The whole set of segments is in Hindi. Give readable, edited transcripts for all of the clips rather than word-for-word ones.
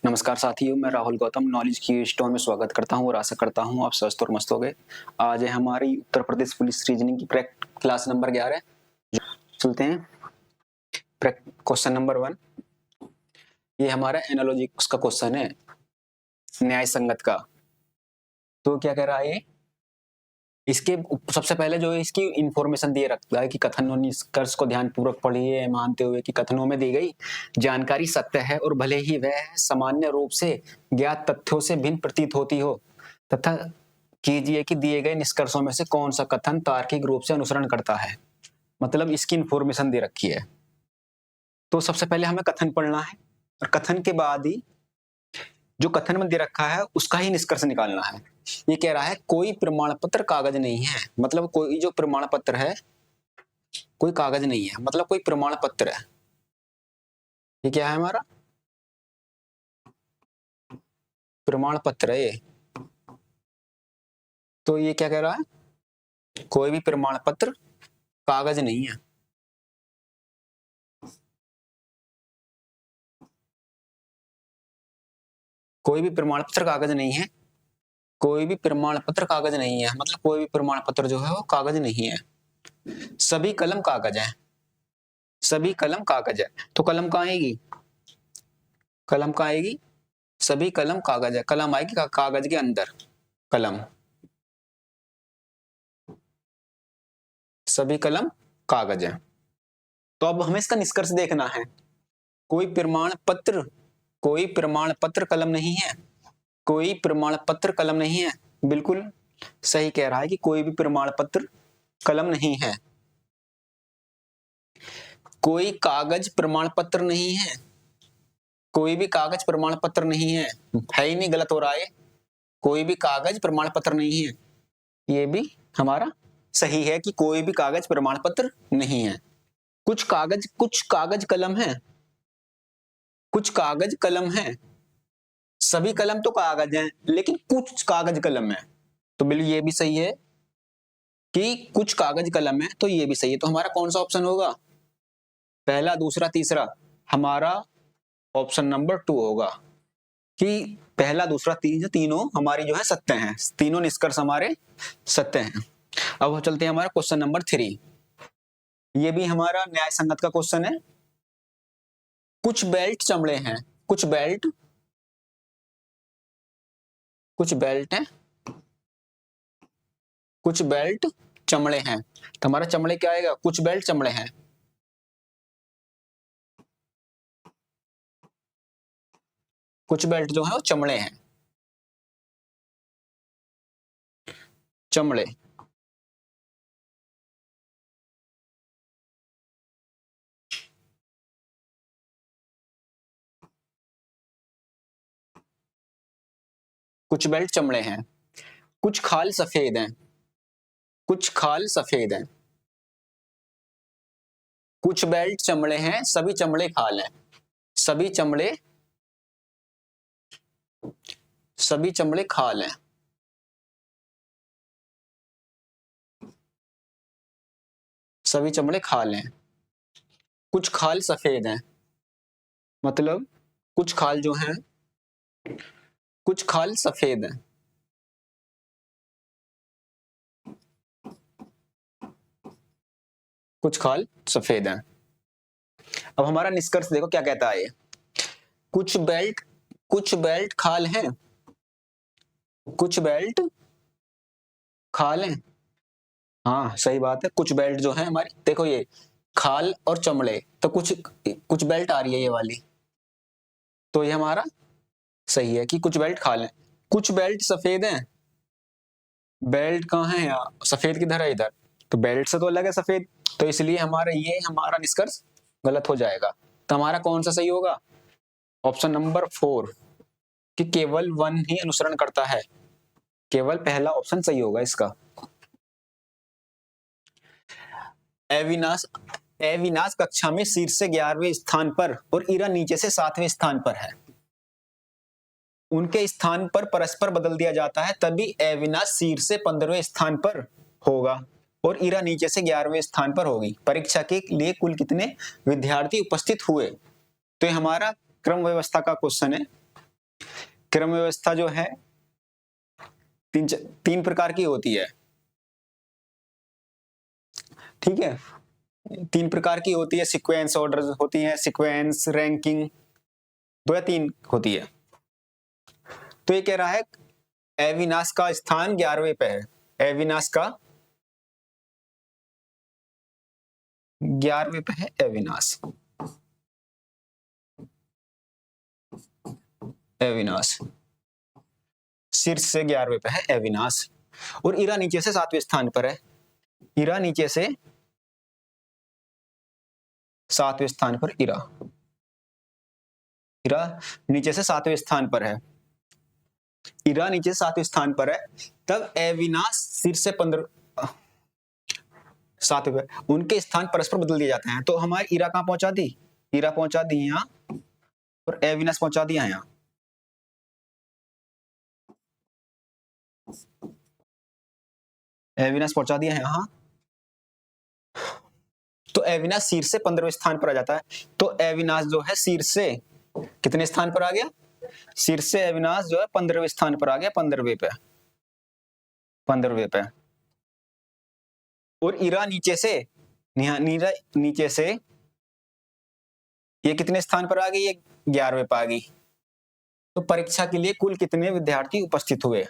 नमस्कार साथियों, मैं राहुल गौतम नॉलेज की स्टोर में स्वागत करता हूं और आशा करता हूं आप स्वस्थ और मस्त हो गए। आज है हमारी उत्तर प्रदेश पुलिस रीजनिंग की क्लास नंबर 11। चलते हैं क्वेश्चन नंबर 1। ये हमारा एनालॉजी का क्वेश्चन है, न्याय संगत का। तो क्या कह रहा है, इसके सबसे पहले जो है इसकी इंफॉर्मेशन दिए रखता है कि कथन और निष्कर्ष को ध्यानपूर्वक पढ़िए, मानते हुए कि कथनों में दी गई जानकारी सत्य है और भले ही वह सामान्य रूप से ज्ञात तथ्यों से भिन्न प्रतीत होती हो, तथा कीजिए कि दिए गए निष्कर्षों में से कौन सा कथन तार्किक रूप से अनुसरण करता है। मतलब इसकी इंफॉर्मेशन दे रखी है। तो सबसे पहले हमें कथन पढ़ना है और कथन के बाद ही जो कथन में दे रखा है उसका ही निष्कर्ष निकालना है। ये कह रहा है कोई प्रमाण पत्र कागज नहीं है, मतलब कोई जो प्रमाण पत्र है कोई कागज नहीं है, मतलब कोई प्रमाण पत्र है। ये क्या है हमारा प्रमाण पत्र है ये। तो ये क्या कह रहा है, कोई भी प्रमाण पत्र कागज नहीं है। कोई भी प्रमाण पत्र कागज नहीं है, कोई भी प्रमाण पत्र कागज नहीं है, मतलब कोई भी प्रमाण पत्र जो है वो कागज नहीं है। सभी कलम कागज है, सभी कलम कागज है। तो कलम कहाँ आएगी, कलम कहाँ आएगी, सभी कलम कागज है। कलम आएगी कागज के अंदर, कलम, सभी कलम कागज है। तो अब हमें इसका निष्कर्ष देखना है। कोई प्रमाण पत्र कलम नहीं है, कोई प्रमाण पत्र कलम नहीं है। बिल्कुल सही कह रहा है कि कोई भी प्रमाण पत्र कलम नहीं है। कोई कागज प्रमाण पत्र नहीं है, कोई भी कागज प्रमाण पत्र नहीं है ही नहीं, गलत हो रहा है। कोई भी कागज प्रमाण पत्र नहीं है, ये भी हमारा सही है कि कोई भी कागज प्रमाण पत्र नहीं है। कुछ कागज कलम है, कुछ कागज कलम है। सभी कलम तो कागज हैं, लेकिन कुछ कागज कलम है। तो बिल्कुल ये भी सही है कि कुछ कागज कलम है, तो ये भी सही है। तो हमारा कौन सा ऑप्शन होगा, पहला, दूसरा, तीसरा? हमारा ऑप्शन नंबर 2 होगा कि पहला, दूसरा, तीनों हमारी जो है सत्य हैं, तीनों निष्कर्ष हमारे सत्य हैं। अब चलते हैं हमारा क्वेश्चन नंबर 3। ये भी हमारा न्याय संगत का क्वेश्चन है। कुछ बेल्ट चमड़े हैं, कुछ बेल्ट हैं, कुछ बेल्ट चमड़े हैं। तो हमारा चमड़े क्या आएगा, कुछ बेल्ट चमड़े हैं। कुछ बेल्ट जो है वो चमड़े हैं, चमड़े। कुछ बेल्ट चमड़े हैं। कुछ खाल सफेद हैं, कुछ खाल सफेद हैं। कुछ बेल्ट चमड़े हैं, सभी चमड़े खाल हैं। सभी चमड़े खाल हैं। सभी चमड़े खाल हैं। कुछ खाल सफेद हैं, मतलब कुछ खाल जो हैं, कुछ खाल सफेद हैं। कुछ खाल सफेद हैं। अब हमारा निष्कर्ष देखो क्या कहता है। कुछ बेल्ट खाल हैं, कुछ बेल्ट खाल हैं। हाँ सही बात है, कुछ बेल्ट जो है हमारी, देखो ये खाल और चमड़े, तो कुछ बेल्ट आ रही है ये वाली, तो ये हमारा सही है कि कुछ बेल्ट खाल हैं। कुछ बेल्ट सफेद हैं, बेल्ट कहाँ है यहाँ, सफेद किधर है, इधर, तो बेल्ट से तो अलग है सफेद, तो इसलिए हमारा निष्कर्ष गलत हो जाएगा। तो हमारा कौन सा सही होगा, ऑप्शन नंबर 4 कि केवल 1 ही अनुसरण करता है। केवल पहला ऑप्शन सही होगा इसका। अविनाश कक्षा में शीर्ष से 11वें स्थान पर और ईरा नीचे से 7वें स्थान पर है। उनके स्थान पर परस्पर बदल दिया जाता है, तभी अविनाश शीर्ष से 15वें स्थान पर होगा और ईरा नीचे से 11वें स्थान पर होगी। परीक्षा के लिए कुल कितने विद्यार्थी उपस्थित हुए? तो ये हमारा क्रम व्यवस्था का क्वेश्चन है। क्रम व्यवस्था जो है तीन प्रकार की होती है, ठीक है, 3 प्रकार की होती है, सीक्वेंस ऑर्डर होती है, सीक्वेंस, रैंकिंग, 2 या 3 होती है। तो ये कह रहा है अविनाश का स्थान 11वें पे है, अविनाश का 11वें पे है अविनाश, अविनाश शीर्ष से 11वें पे है अविनाश, और ईरा नीचे से 7वें स्थान पर है, ईरा नीचे से 7वें स्थान पर, ईरा नीचे से 7वें स्थान पर है, ईरा नीचे 7वें स्थान पर है, तब अविनाश शीर्ष से 15 7वें, उनके स्थान परस्पर बदल दिए जाते हैं। तो हमारी ईरा कहां पहुंचा दी, ईरा पहुंचा दी यहाँ, और अविनाश पहुंचा दिया यहाँ। अविनाश पहुंचा दिया है यहाँ, तो अविनाश शीर्ष से 15वें स्थान पर आ जाता है। तो अविनाश जो है शीर्ष से कितने स्थान पर आ गया, शीर्ष से अविनाश जो है 15वें स्थान पर आ गया, 15वें पे, 15वें पे। और ईरा नीचे से, नीरा नीचे से ये कितने स्थान पर आ गई, ये 11वें पे आ गई। तो परीक्षा के लिए कुल कितने विद्यार्थी उपस्थित हुए।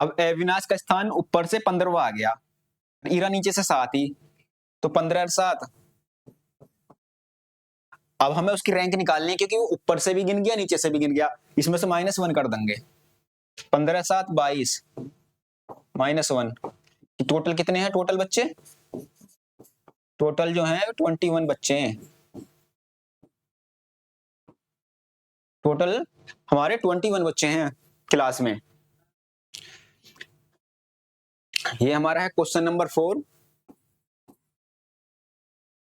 अब अविनाश का स्थान ऊपर से 15वां आ गया, ईरा नीचे से 7 ही, तो 15 और 7। अब हमें उसकी रैंक निकालनी है, क्योंकि वो ऊपर से भी गिन गया, नीचे से भी गिन गया, इसमें से -1 कर देंगे। 15 7 22 -1, टोटल कितने हैं, टोटल बच्चे, टोटल जो है 21 बच्चे हैं, टोटल हमारे 21 बच्चे हैं क्लास में। ये हमारा है क्वेश्चन नंबर 4।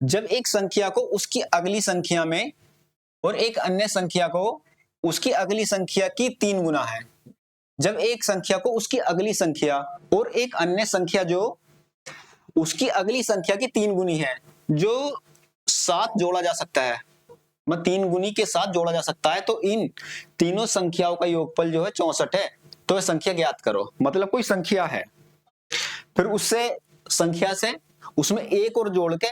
जब एक संख्या को उसकी अगली संख्या में और एक अन्य संख्या को उसकी अगली संख्या की 3 गुना है, जब एक संख्या को उसकी अगली संख्या और एक अन्य संख्या जो उसकी अगली संख्या की 3 गुनी है, जो 7 जोड़ा जा सकता है, 3 गुनी के साथ जोड़ा जा सकता है, तो इन तीनों संख्याओं का योगफल जो है 64 है। तो संख्या ज्ञात करो, मतलब कोई संख्या है, फिर उससे संख्या से उसमें एक और जोड़ के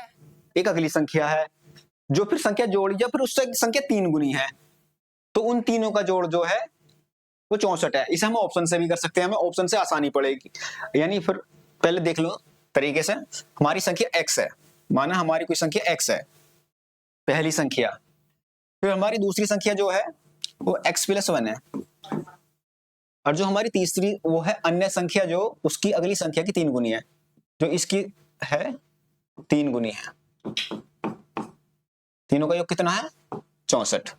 एक अगली संख्या है, जो फिर संख्या जोड़ी जाए, फिर उससे संख्या 3 गुनी है, तो उन तीनों का जोड़ जो है वो 64 है। इसे हम ऑप्शन से भी कर सकते हैं, हमें ऑप्शन से आसानी पड़ेगी। यानी फिर पहले देख लो तरीके से, हमारी संख्या x है, माना हमारी कोई संख्या x है, पहली संख्या, फिर हमारी दूसरी संख्या जो है वो x + 1 है, और जो हमारी तीसरी वो है अन्य संख्या जो उसकी अगली संख्या की 3 गुनी है, जो इसकी है 3 गुनी है। तीनों का योग कितना है, 64।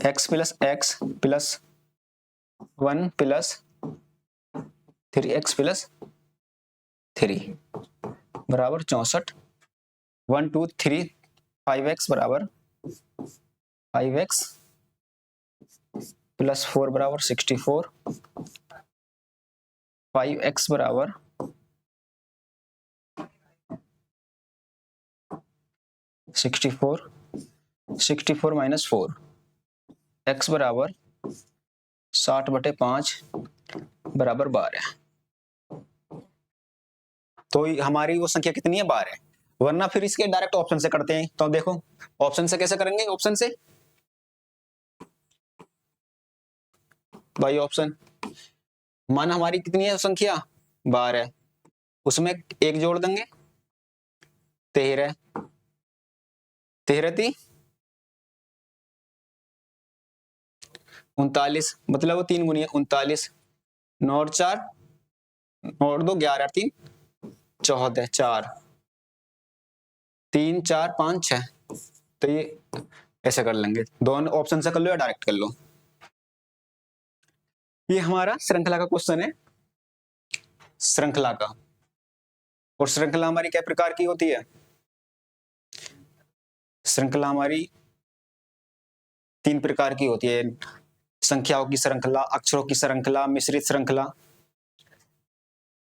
x + x + 1 + 3x + 3 बराबर 64। 1 2 3 5x बराबर 5x + 4 बराबर 64, 5x बराबर 64, 64 - 4, x बराबर 60/5 बराबर 12। तो हमारी वो संख्या कितनी है, 12। वरना फिर इसके डायरेक्ट ऑप्शन से करते हैं, तो देखो ऑप्शन से कैसे करेंगे, ऑप्शन से भाई, ऑप्शन माना हमारी कितनी है संख्या, 12, उसमें एक जोड़ देंगे, 13, 13 × 39, मतलब वो 3 गुनी है, 39, 9 और 4 9 और 2 11 और 3 14, 4 3 4 5 6। तो ये ऐसे कर लेंगे, दोनों ऑप्शन से कर लो या डायरेक्ट कर लो। ये हमारा श्रृंखला का क्वेश्चन है, श्रृंखला का। और श्रृंखला हमारी क्या प्रकार की होती है, श्रृंखला हमारी 3 प्रकार की होती है, संख्याओं की श्रृंखला, अक्षरों की श्रृंखला, मिश्रित श्रृंखला।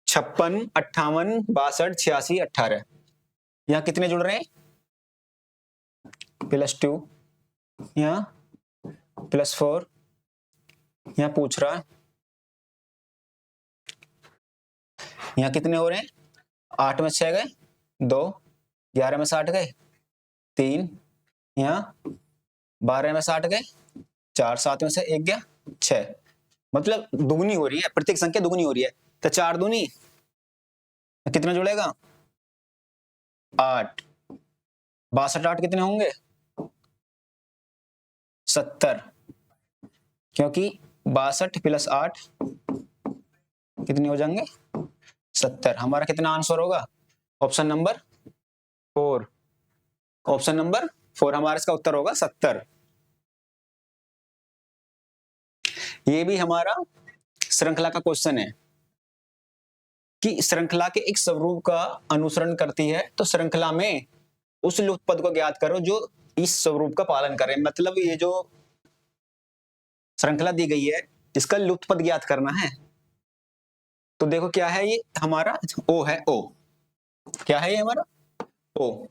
56 58 62 86 18, यहाँ कितने जुड़ रहे हैं, +2, यहाँ प्लस 4, यहाँ पूछ रहा है यहाँ कितने हो रहे हैं, 8 में 6 गए 2, 11 में 60 गए 3, यहाँ 12 में 60 गए 4, 7 में से 1 गया 6, मतलब दुगनी हो रही है, प्रत्येक संख्या दुगनी हो रही है। तो 4 दूनी कितना जुड़ेगा 8, 62 8 कितने होंगे 70, क्योंकि 62 प्लस 8 कितने हो जाएंगे 70। हमारा कितना आंसर होगा, ऑप्शन नंबर 4, ऑप्शन नंबर 4 हमारा इसका उत्तर होगा 70। ये भी हमारा श्रृंखला का क्वेश्चन है कि श्रृंखला के एक स्वरूप का अनुसरण करती है, तो श्रृंखला में उस लुप्त पद को ज्ञात करो जो इस स्वरूप का पालन करे। मतलब ये जो श्रृंखला दी गई है इसका लुप्त पद ज्ञात करना है। तो देखो क्या है, ये हमारा ओ है, ओ क्या है, ये हमारा ओ,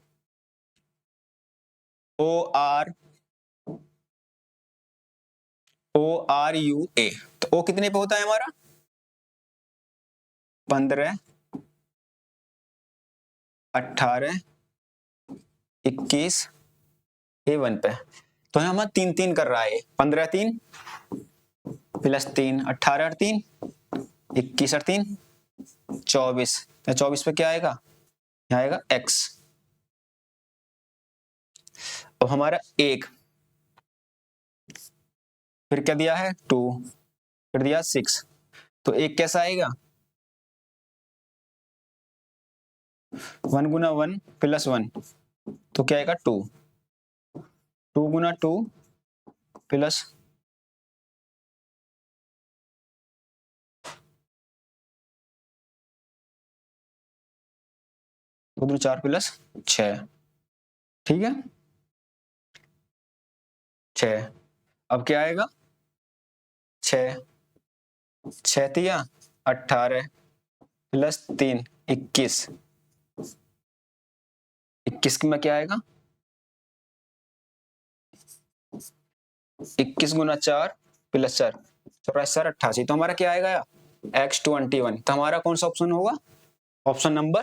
ORU A। तो ओ कितने पे होता है हमारा 15, 18, 21, A1 पे। तो हम 3 3 कर रहा है, 15 3 प्लस 3, 18 और 3, 21 और 3 24। तो 24 पे क्या आएगा, यहाँ आएगा x। अब हमारा 1, फिर क्या दिया है 2, फिर दिया 6, तो 1 कैसा आएगा 1 गुना 1 प्लस 1, तो क्या आएगा 2, 2 गुना 2 प्लस 2 दूनी 4 प्लस 6, ठीक है 6। अब क्या आएगा 6, 6 तिया 18 प्लस 3 21, 21 में क्या आएगा 21 गुना 4 प्लस 4, 4 88। तो हमारा क्या आएगा X21। तो हमारा कौन सा ऑप्शन होगा, option number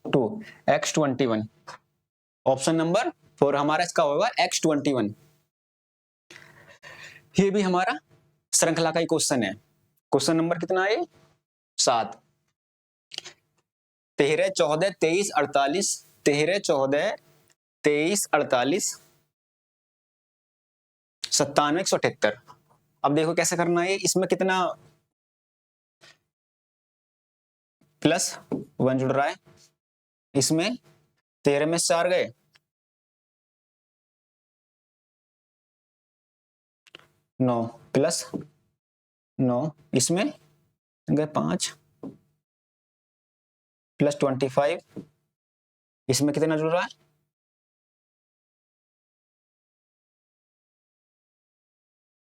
2 X21। Option number 4 हमारा इसका होगा X21। ये भी हमारा श्रृंखला का ही क्वेश्चन है। क्वेश्चन नंबर कितना है 7, 13 14 23 48, 13 14 23 48 97 178। अब देखो कैसे करना है, इसमें कितना प्लस 1 जुड़ रहा है, इसमें 13 में 4 गए 9 प्लस 9, इसमें गए 5 प्लस 25, इसमें कितना जुड़ रहा है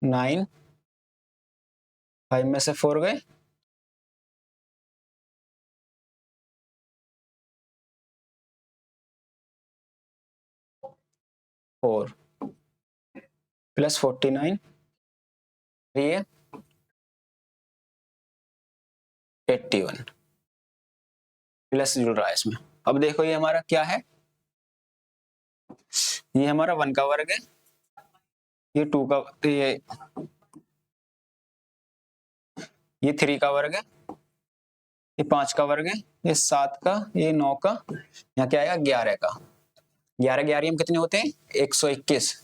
9, 5 में से 4 गए 4 प्लस 49, ये 81 प्लस जुड़ रहा है इसमें। अब देखो ये हमारा क्या है, ये हमारा 1 का वर्ग है, ये 2 का, ये 3 का वर्ग है, ये 5 का वर्ग है, ये 7 का, ये 9 का, यहाँ क्या आएगा 11 का। 11 11 में कितने होते हैं 121,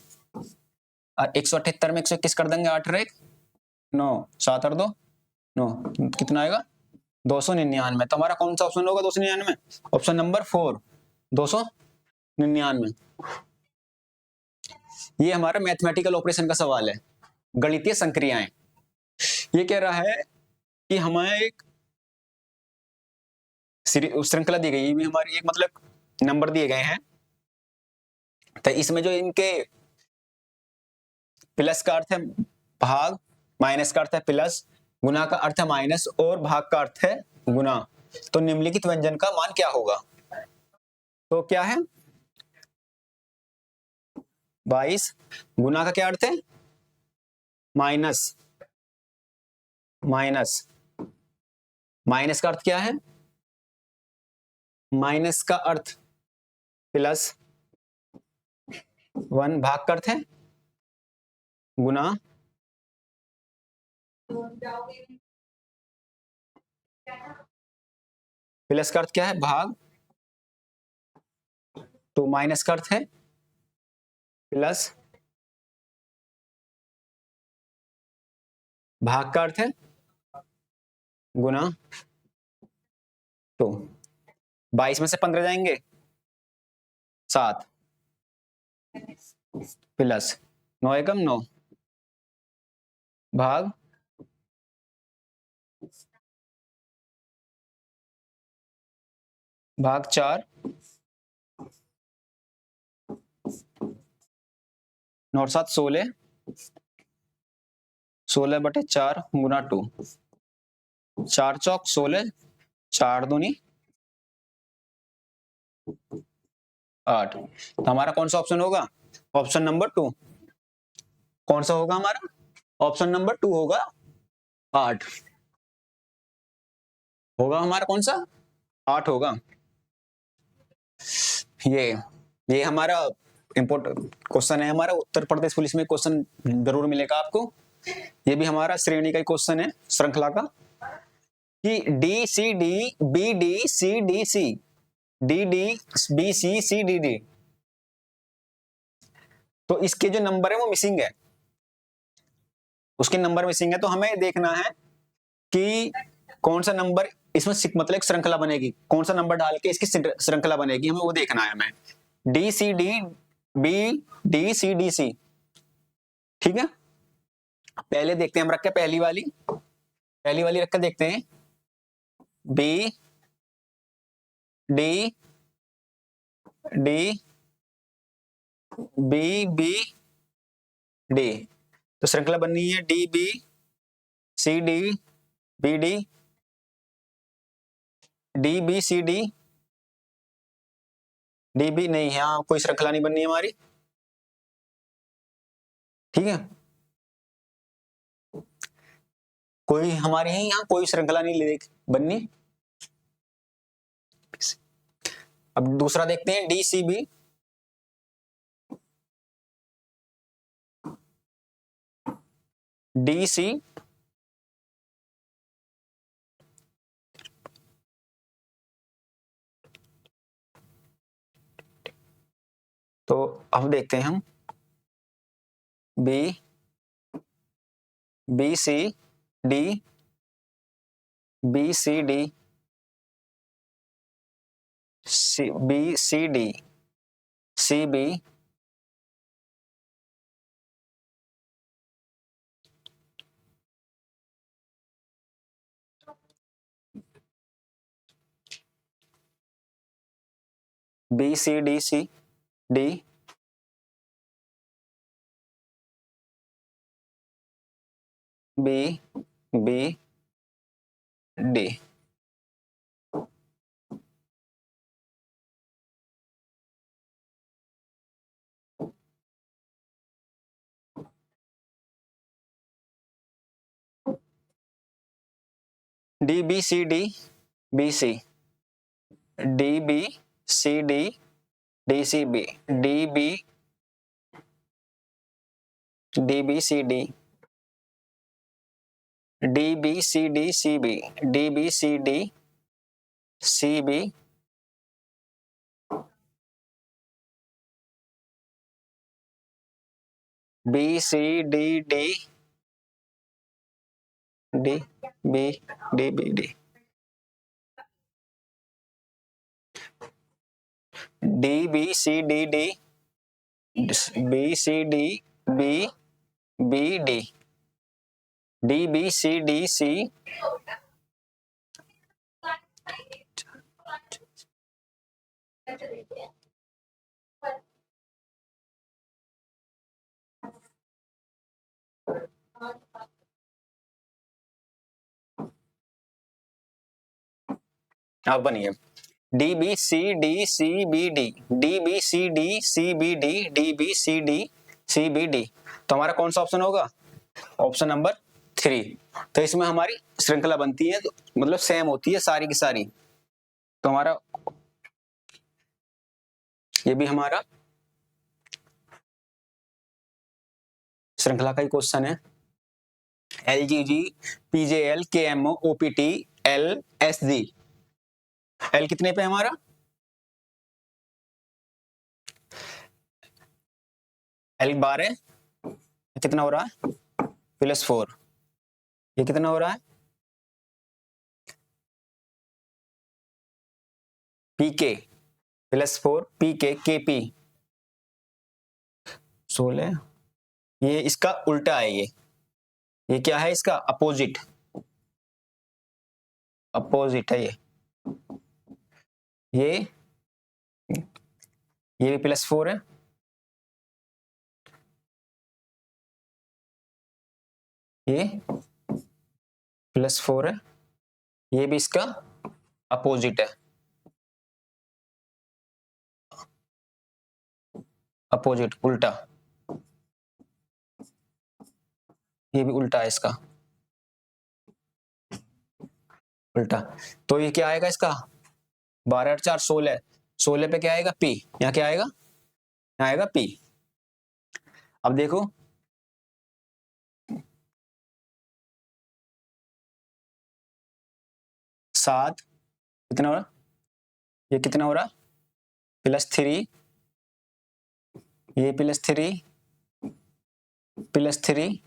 और 178 में 121 कर देंगे 8 और 1 9, 7 और 2 9, कितना आएगा 299। तो हमारा कौन सा ऑप्शन होगा 299, ऑप्शन नंबर 4 299। ये हमारा मैथमेटिकल ऑपरेशन का सवाल है, गणितीय संक्रियाएं। ये कह रहा है कि हमें एक श्रृंखला दी गई, भी हमारी एक मतलब नंबर दिए गए हैं, तो इसमें जो इनके प्लस का अर्थ है भाग, माइनस का अर्थ है प्लस, गुना का अर्थ है माइनस और भाग का अर्थ है गुना, तो निम्नलिखित व्यंजन का मान क्या होगा। तो क्या है 22, गुना का क्या अर्थ है माइनस माइनस माइनस का अर्थ क्या है? माइनस का अर्थ प्लस, 1 भाग का अर्थ है गुना, प्लस का अर्थ क्या है? भाग, तो माइनस का अर्थ है प्लस, भाग का अर्थ है गुना। तो 22 में से 15 जाएंगे 7, प्लस 9 एकम 9, भाग भाग 4, 9 7 16, 16/4 गुना 2, 4 चौक 16, 4 दूनी 8। तो हमारा कौन सा ऑप्शन होगा? Option number 2। कौन सा होगा हमारा? ऑप्शन नंबर 2 होगा, 8 होगा हमारा। कौन सा? 8 होगा। ये हमारा इम्पोर्टेंट क्वेश्चन है। हमारा उत्तर प्रदेश पुलिस में क्वेश्चन जरूर मिलेगा आपको। ये भी हमारा श्रेणी का क्वेश्चन है, श्रृंखला का, कि D C D B D C D C D D B C C D D, तो इसके जो नंबर है वो मिसिंग है, उसके नंबर मिसिंग है। तो हमें देखना है कि कौन सा नंबर इसमें मतलब एक श्रृंखला बनेगी, कौन सा नंबर डाल के इसकी श्रृंखला बनेगी, हमें वो देखना है। हमें D C D B D C D C, ठीक है। पहले देखते हैं, हम रख के पहली वाली रख कर देखते हैं, B D D B B D, तो श्रृंखला बननी है D B C D B D D B C D D B, नहीं यहाँ कोई श्रृंखला नहीं बननी है हमारी, ठीक है। कोई हमारे यहाँ कोई श्रृंखला नहीं बननी। अब दूसरा देखते हैं, D C B, D C तो अब देखते हैं हम B B C D B C D C B C D C B B C D C D B B D, D B C D B C D B C D D C B D B D B C D D B C D C B D B C D C B B C D D D B D B D D B C D D B C D B B D D B C D C अब बनिए D B C D C B D D B C D C B D D B C D C B D, तो हमारा कौन सा ऑप्शन होगा? Option number 3। तो इसमें हमारी श्रृंखला बनती है, तो मतलब सेम होती है सारी की सारी। तो हमारा ये भी हमारा श्रृंखला का ही क्वेश्चन है। LGG PJL KMO OPT LSG। L कितने पे है हमारा? L 12 कितना हो रहा है? +4। ये कितना हो रहा है? PK +4 PK KP 16। ये इसका उल्टा है। ये क्या है? इसका अपोजिट, अपोजिट है ये भी +4 है, ये +4 है, ये भी इसका अपोजिट है, अपोजिट उल्टा, ये भी उल्टा है इसका, उल्टा। तो ये क्या आएगा इसका? 12 4 16, 16 पे क्या आएगा? P। यहाँ क्या आएगा? यहाँ आएगा P। अब देखो 7 कितना हो रहा? ये कितना हो रहा? +3, ये +3 +3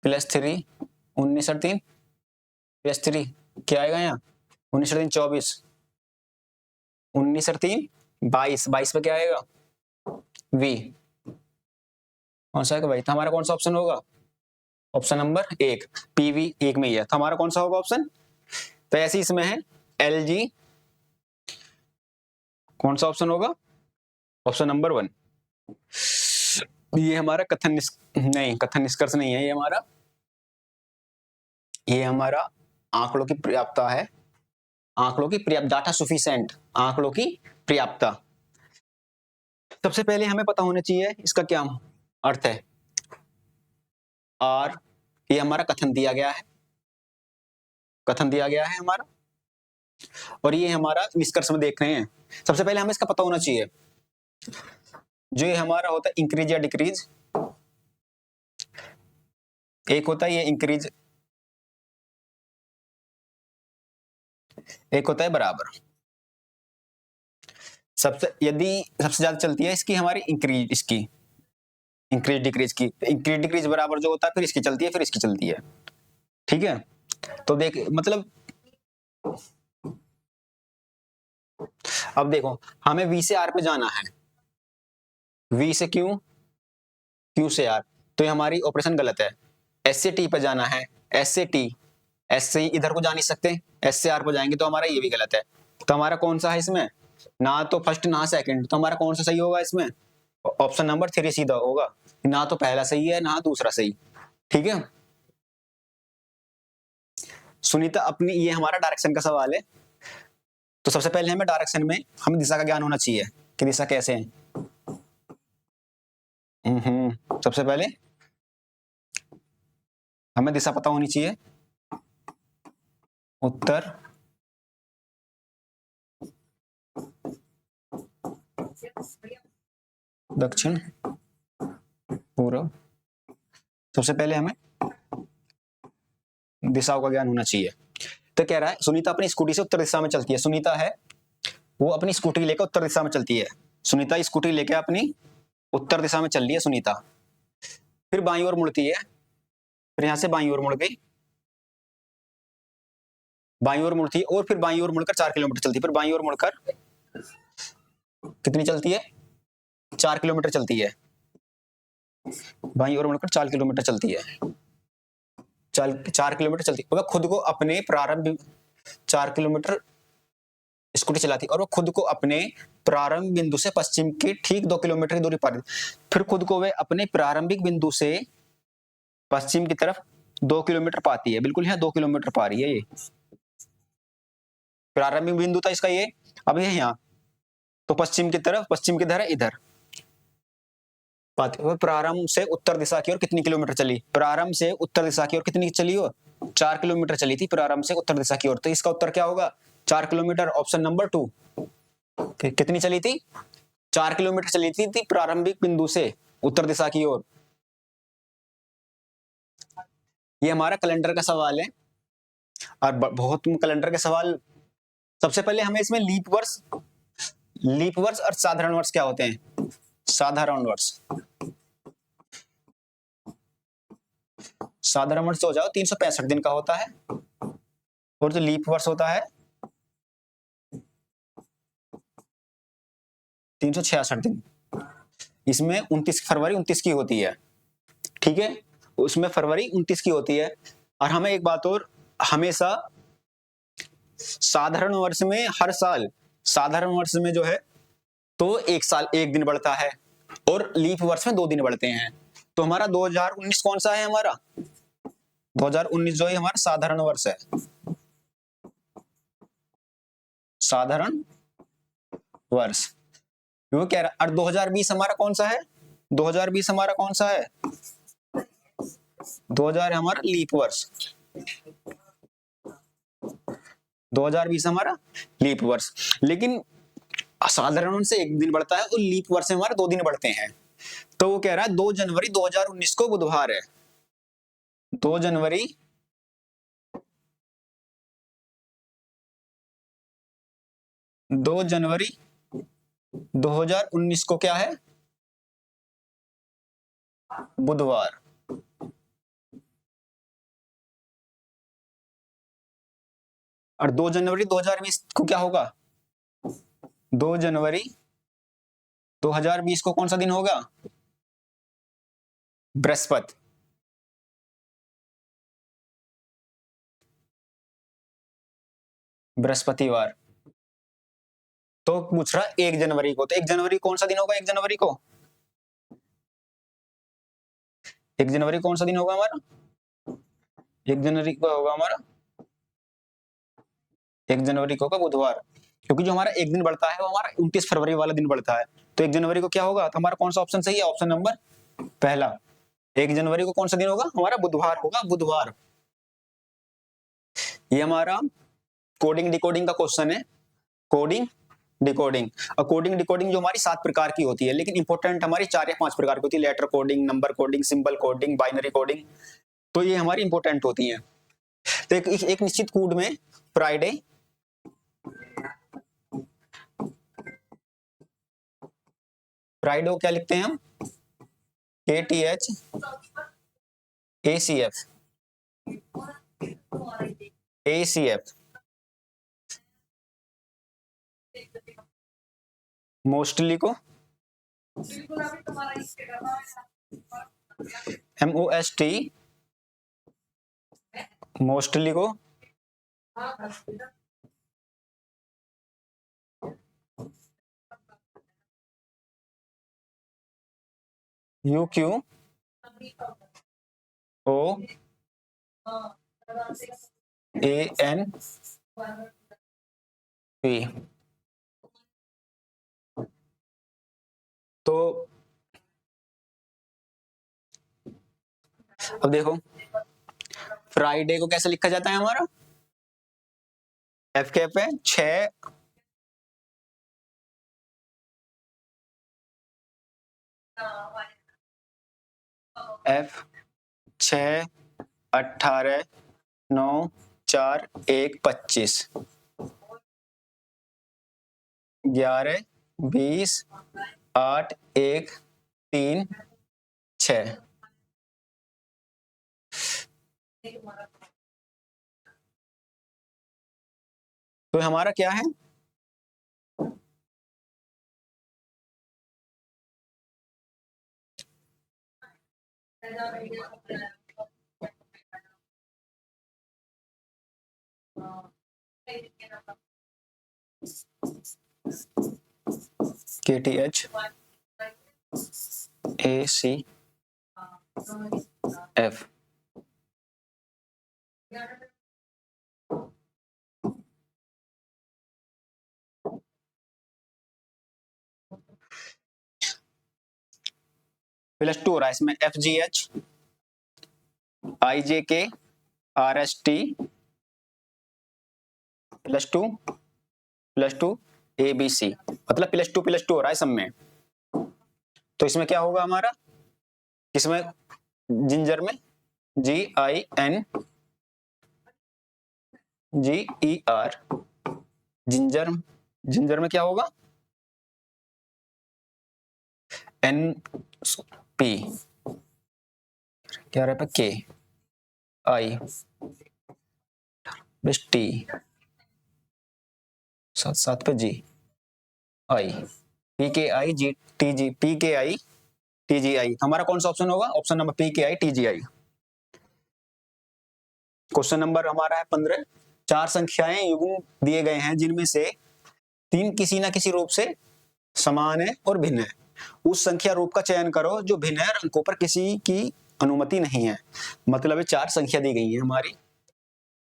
+3 19 और 3 +3 क्या आएगा यहाँ? 19 और 3 24, 19 और 3 22, 22 पे क्या आएगा? V। कौन सा आएगा भाई? तो हमारा कौन सा ऑप्शन होगा? ऑप्शन नंबर 1 PV 1 में ही है, तो हमारा कौन सा होगा ऑप्शन? तो ऐसे इसमें है LG, कौन सा ऑप्शन होगा? Option number 1। ये हमारा नहीं, कथन निष्कर्ष नहीं है, ये हमारा आंकड़ों की पर्याप्तता है, आंकड़ों की पर्याप्त, डाटा सफिशिएंट, आंकड़ों की पर्याप्तता। सबसे पहले हमें पता होना चाहिए इसका क्या अर्थ है। और ये हमारा कथन दिया गया है, कथन दिया गया है हमारा, और ये हमारा निष्कर्ष में देख रहे हैं। सबसे पहले हमें इसका पता होना चाहिए, जो ये हमारा होता है इंक्रीज या डिक्रीज, एक होता है ये इंक्रीज, एक होता है बराबर। यदि सबसे ज्यादा चलती है इसकी हमारी इंक्रीज, इसकी इंक्रीज डिक्रीज की, इंक्रीज डिक्रीज बराबर जो होता है, फिर इसकी चलती है, फिर इसकी चलती है। ठीक है, तो देख मतलब अब देखो हमें V से R पे जाना है, V से Q, Q से R, तो ये हमारी ऑपरेशन गलत है। S से T पे जाना है, S से T, S से इधर को जा नहीं सकते, S से R पे जाएंगे तो हमारा ये भी गलत है। तो हमारा कौन सा है इसमें? ना तो फर्स्ट ना सेकंड, तो हमारा कौन सा सही होगा इसमें? ऑप्शन नंबर 3 सीधा होगा, ना तो पहला सही है ना दूसरा सही। ठीक है, सुनीता अपनी, ये हमारा डायरेक्शन का सवाल है। तो सबसे पहले हमें डायरेक्शन में हमें दिशा का ज्ञान होना चाहिए कि दिशा कैसे है। सबसे पहले हमें दिशा पता होनी चाहिए, उत्तर दक्षिण पूर्व। सबसे पहले हमें दिशाओं का ज्ञान होना चाहिए। तो कह रहा है सुनीता अपनी स्कूटी से उत्तर दिशा में चलती है, सुनीता है वो अपनी स्कूटी लेकर उत्तर दिशा में चलती है, सुनीता स्कूटी लेकर अपनी उत्तर दिशा में चल रही है सुनीता, फिर बाईं ओर मुड़ती है, फिर यहां से बाईं ओर मुड़ गई, बाईं ओर मुड़ती है, और फिर बाईं ओर मुड़कर 4 किलोमीटर चलती है, फिर बाईं ओर मुड़कर कितनी चलती है? 4 किलोमीटर चलती है, बाईं ओर मुड़कर 4 किलोमीटर चलती है, 4 किलोमीटर चलती है। वह खुद को अपने प्रारंभ 4 किलोमीटर स्कूटी चलाती और वो खुद को अपने प्रारंभ बिंदु से पश्चिम की ठीक 2 किलोमीटर की दूरी पार, फिर खुद को वे अपने प्रारंभिक बिंदु से पश्चिम की तरफ 2 किलोमीटर पाती है। बिल्कुल यहाँ 2 किलोमीटर पा रही है, ये प्रारंभिक बिंदु था इसका ये, अब ये यहाँ, तो पश्चिम की तरफ, पश्चिम किधर है? इधर, पाते हुए प्रारंभ से उत्तर दिशा की ओर कितनी किलोमीटर चली? प्रारंभ से उत्तर दिशा की ओर कितनी चली हो? 4 किलोमीटर चली थी प्रारंभ से उत्तर दिशा की ओर। तो इसका उत्तर क्या होगा? 4 किलोमीटर, ऑप्शन नंबर 2। कितनी चली थी? 4 किलोमीटर चली थी प्रारंभिक बिंदु से उत्तर दिशा की ओर। ये हमारा कैलेंडर का सवाल है और बहुत कैलेंडर के सवाल। सबसे पहले हमें इसमें लीप वर्ष और साधारण वर्ष क्या होते हैं? साधारण वर्ष, साधारण वर्ष हो जाओ 365 दिन का होता है, और जो लीप वर्ष होता है 366 दिन। इसमें 29 फरवरी 29 की होती है, ठीक है, उसमें फरवरी 29 की होती है। और हमें एक बात और, हमेशा साधारण वर्ष में हर साल साधारण वर्ष में जो है तो एक साल एक दिन बढ़ता है और लीप वर्ष में 2 दिन बढ़ते हैं। तो हमारा 2019 कौन सा है? हमारा 2019 जो है हमारा साधारण वर्ष है, साधारण वर्ष। वो कह रहा, और 2020 हमारा कौन सा है? 2020 हमारा कौन सा है? 2000 हमारा लीप वर्ष, 2020 हमारा लीप वर्ष। लेकिन साधारण वर्ष से एक दिन बढ़ता है और लीप वर्ष में हमारे 2 दिन बढ़ते हैं। तो वो कह रहा है 2 जनवरी 2019 को बुधवार है। 2 जनवरी 2 जनवरी 2019 को क्या है? बुधवार। और 2 जनवरी 2020 को क्या होगा? 2 जनवरी 2020 को कौन सा दिन होगा? बृहस्पति। बृहस्पतिवार। तो पूछ रहा 1 जनवरी को, तो 1 जनवरी कौन सा दिन होगा? 1 जनवरी को 1 जनवरी कौन सा दिन होगा हमारा? 1 जनवरी को होगा हमारा 1 जनवरी को होगा बुधवार, क्योंकि जो हमारा एक दिन बढ़ता है वो हमारा 29 फरवरी वाला दिन बढ़ता है। तो 1 जनवरी को क्या होगा? तो हमारा कौन सा ऑप्शन सही है? ऑप्शन नंबर पहला। 1 जनवरी को कौन सा दिन होगा? हमारा बुधवार होगा, बुधवार। ये हमारा कोडिंग डिकोडिंग का क्वेश्चन है। कोडिंग डिकोडिंग, और कोडिंग डिकोडिंग जो हमारी 7 प्रकार की होती है, लेकिन इंपॉर्टेंट हमारी 4 या 5 प्रकार की होती है। Letter coding, number coding, symbol coding, binary coding. तो ये हमारी इंपॉर्टेंट होती है। तो एक निश्चित कोड में फ्राइडे फ्राइडे को क्या लिखते हैं हम? KTH ACF ACF। मोस्टली को MOST, मोस्टली को UQ OANP। तो अब देखो, फ्राइडे को कैसे लिखा जाता है हमारा? FK पे 6 F 6 18 9 4 1 25 11 20 8 1 3 6। तो हमारा क्या है? KTH ACF। +2 हो रहा है इसमें, FGH IJK RST +2 ABC, मतलब +2 हो रहा है सब में। तो इसमें क्या होगा हमारा, इसमें जिंजर में GINGER, जिंजर, जिंजर में क्या होगा NP, क्या रहा है KI+T, साथ पे GI, PKI हमारा कौन सा ऑप्शन होगा, option number PKI। Question number हमारा है 15। 4 संख्याएं युग्म दिए गए हैं जिनमें से 3 किसी ना किसी रूप से समान है और भिन्न है। उस संख्या रूप का चयन करो जो भिन्न है और अंकों पर किसी की अनुमति नहीं है। मतलब 4 संख्या दी गई है हमारी,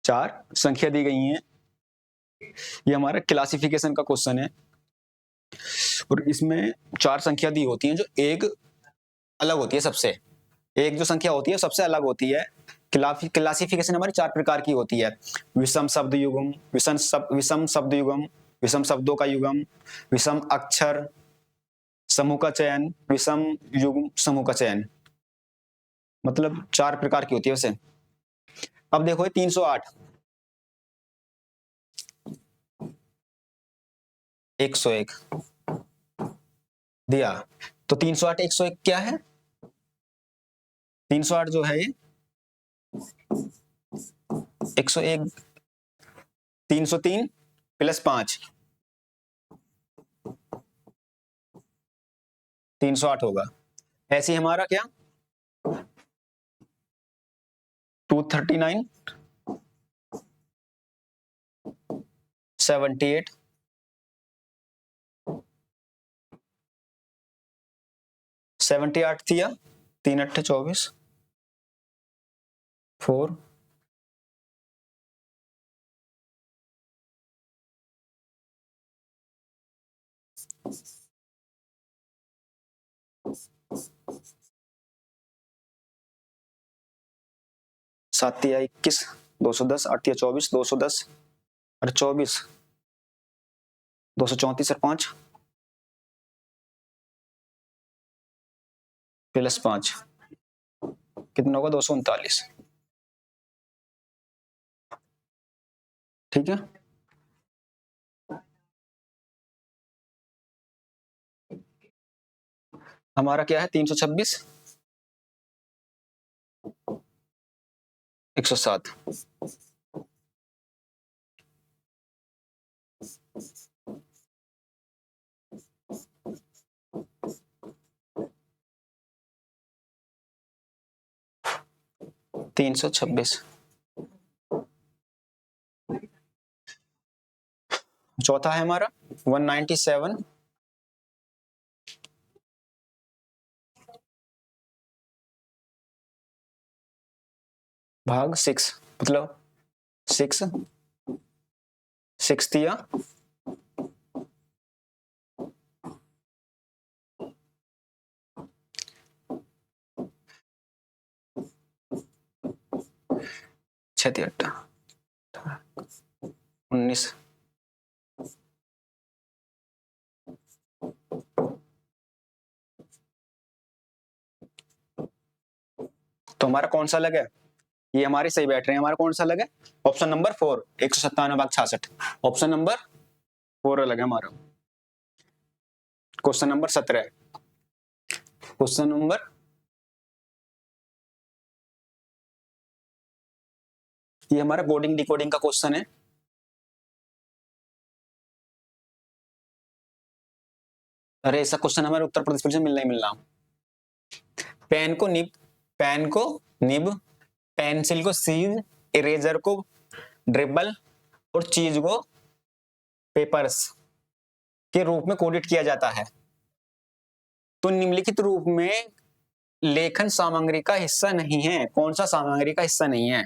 4 संख्या दी गई हैं। ये हमारा क्लासिफिकेशन का क्वेश्चन है और इसमें 4 संख्या दी होती हैं जो एक अलग होती है सबसे, एक जो संख्या होती है सबसे अलग होती है। क्लासिफिकेशन हमारी 4 प्रकार की होती है, विषम शब्द युग्म, विषम शब्द युग्म, विषम शब्दों का युग्म, विषम अक्षर समूह का चयन, विषम युग्म समूह का चयन, मतलब 4 प्रकार की होती है वैसे। अब देखो 308 101 दिया, तो 308 101 क्या है, 308 जो है ये 101 303 + 5 308 होगा। ऐसे ही हमारा क्या 239 78 78 दिया, 3 8 24 4 7 या 21 210 8 या 24 210 और 24 234 और 5 + 5 कितना होगा 239। ठीक है, हमारा क्या है 326 107 326। चौथा है हमारा 197 भाग 6, मतलब 6 दिया 6 8 19 तो हमारा कौन सा अलग है, ये हमारे सही बैठ रहे हैं, हमारा कौन सा अलग है, ऑप्शन नंबर 4 197 भाग 66, ऑप्शन नंबर 4 अलग है हमारा। क्वेश्चन नंबर 17, क्वेश्चन नंबर ये हमारा कोडिंग डिकोडिंग का क्वेश्चन है। अरे ऐसा क्वेश्चन हमारे उत्तर प्रदेश पुलिस में मिलना ही मिलना। पेन को निब, पेंसिल को सीज, इरेजर को ड्रिबल और चीज को पेपर्स के रूप में कोडित किया जाता है, तो निम्नलिखित रूप में लेखन सामग्री का हिस्सा नहीं है, कौन सा सामग्री का हिस्सा नहीं है।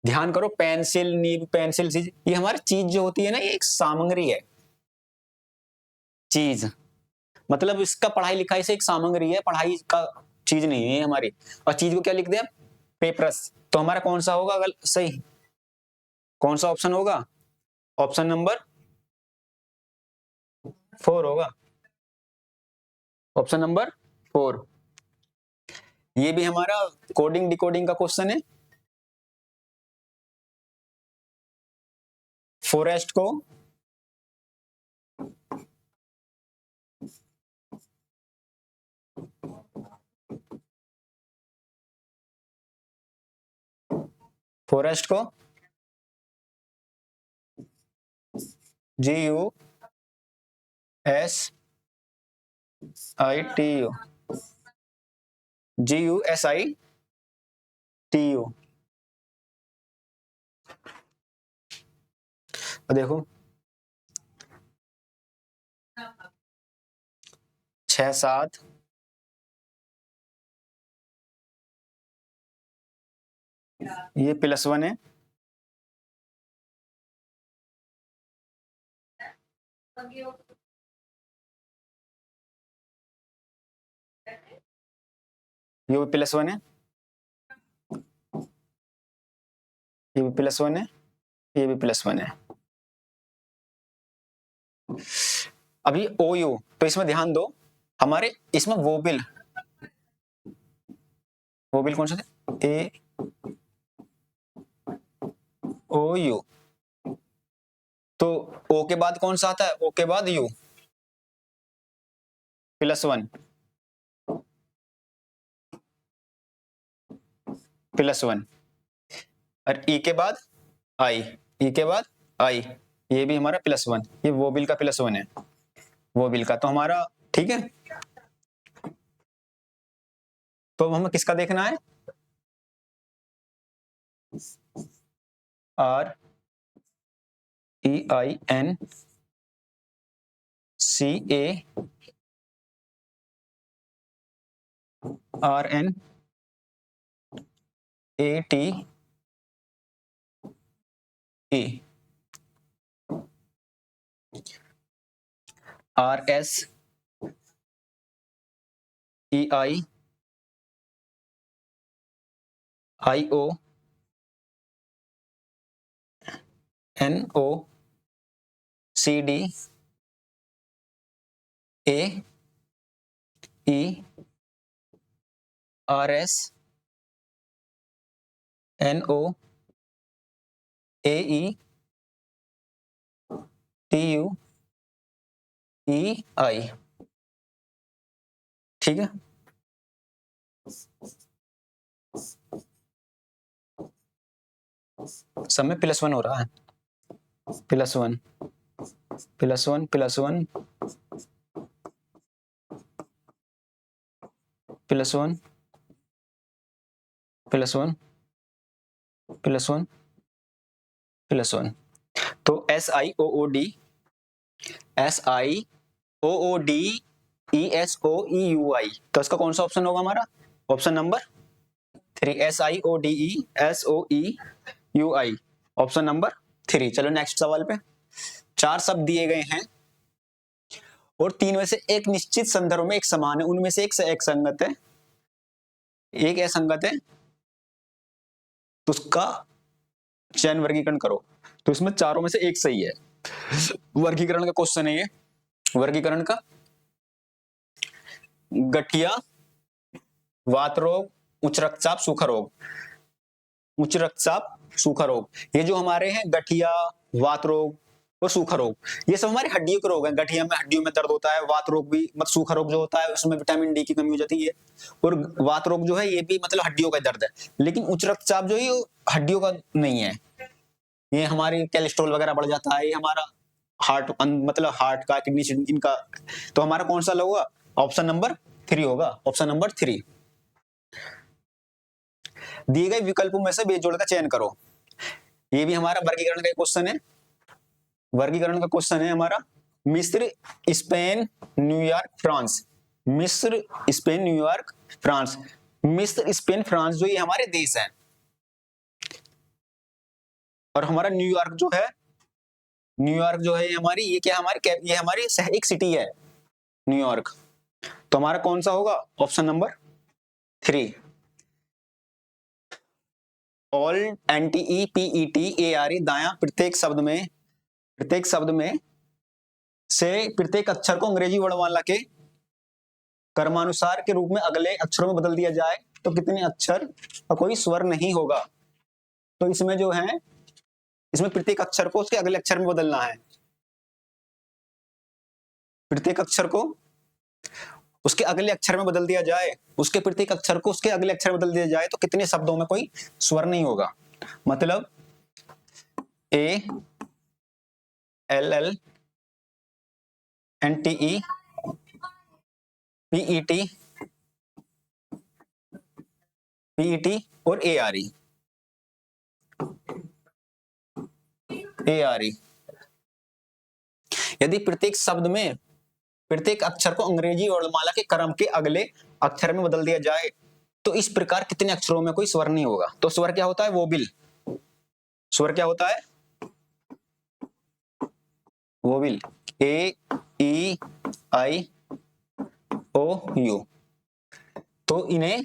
ध्यान करो, पेंसिल निब पेंसिल सीज, ये हमारी चीज जो होती है ना, ये एक सामग्री है चीज, मतलब इसका पढ़ाई लिखाई से एक सामग्री है, पढ़ाई का चीज नहीं है हमारी। और चीज को क्या लिख दिया, पेपरस। तो हमारा कौन सा होगा अगर सही, कौन सा ऑप्शन होगा, ऑप्शन नंबर 4 होगा, ऑप्शन नंबर 4। ये भी हमारा कोडिंग डिकोडिंग का क्वेश्चन है। फॉरेस्ट को फॉरेस्ट को GUSITU, GUSITU। देखो 6 7 ये +1 है, ये भी +1 है, ये भी +1 है, ये भी +1 है। अभी OU, तो इसमें ध्यान दो, हमारे इसमें वोबिल कौन सा थे, AOU। तो O के बाद कौन सा आता है, O के बाद U, +1 +1। और E के बाद I, E के बाद I, ये भी हमारा +1, ये वोबिल का +1 है, वोबिल का। तो हमारा ठीक है। तो हमें किसका देखना है, REINCARNATE RSNOAETUEI, ठीक है। सब में +1 हो रहा है, +1 +1 +1 +1 +1 +1 +1। तो SIOODESOEUI, तो इसका कौन सा ऑप्शन होगा हमारा, option number 3, SIODESOEUI, option number 3। चलो नेक्स्ट सवाल पे। 4 शब्द दिए गए हैं और 3 में से एक निश्चित संदर्भ में एक समान है, उनमें से एक संगत है, एक असंगत है, तो उसका चयन वर्गीकरण करो। तो इसमें चारों में से एक सही है। वर्गीकरण का क्वेश्चन है ये, वर्गीकरण का। गठिया, वात रोग, उच्च रक्तचाप, सूखा रोग। उच्च रक्तचाप, सूखा रोग, ये जो हमारे हैं गठिया, वात रोग और सूखा रोग, ये सब हमारी हड्डियों के रोग हैं। गठिया में हड्डियों में दर्द होता है, वात रोग भी मतलब सूखा रोग जो होता है उसमें विटामिन डी की कमी हो जाती है, और वात रोग जो है ये भी मतलब हड्डियों का दर्द है। लेकिन उच्च रक्तचाप जो है हड्डियों का नहीं है, ये हमारी कोलेस्ट्रॉल वगैरह बढ़ जाता है, ये हमारा हार्ट मतलब हार्ट का, किडनी इनका। तो हमारा कौन सा होगा, ऑप्शन नंबर 3 होगा, ऑप्शन नंबर 3। दिए गए विकल्पों में से बेजोड़ का चयन करो। ये भी हमारा वर्गीकरण का क्वेश्चन है, वर्गीकरण का क्वेश्चन है हमारा। मिस्र, स्पेन, न्यूयॉर्क, फ्रांस। मिस्र, स्पेन, न्यूयॉर्क, फ्रांस। मिस्र, स्पेन, फ्रांस जो ये हमारे देश हैं, और हमारा न्यूयॉर्क जो है, न्यूयॉर्क जो है हमारी, ये क्या हमारी, ये हमारी एक सिटी है, न्यूयॉर्क। तो हमारा कौन सा होगा? Option number 3। ऑल NTEPETARE दायां प्रत्येक शब्द में से प्रत्येक अक्षर को अंग्रेजी वर्णमाला के क्रमानुसार के रूप में अगले अक्षरों में बदल दिया जाए तो कितने अक्षर का कोई स्वर नहीं होगा। तो इसमें जो है, इसमें प्रत्येक अक्षर को उसके अगले अक्षर में बदलना है। प्रत्येक अक्षर को उसके अगले अक्षर में बदल दिया जाए, उसके प्रत्येक अक्षर को उसके अगले अक्षर में बदल दिया जाए तो कितने शब्दों में कोई स्वर नहीं होगा। मतलब ALLNTEPET और ARE यदि प्रत्येक शब्द में प्रत्येक अक्षर को अंग्रेजी वर्णमाला के क्रम के अगले अक्षर में बदल दिया जाए तो इस प्रकार कितने अक्षरों में कोई स्वर नहीं होगा। तो स्वर क्या होता है? वोबिल। स्वर क्या होता है? वोबिल। AEIOU। तो इन्हें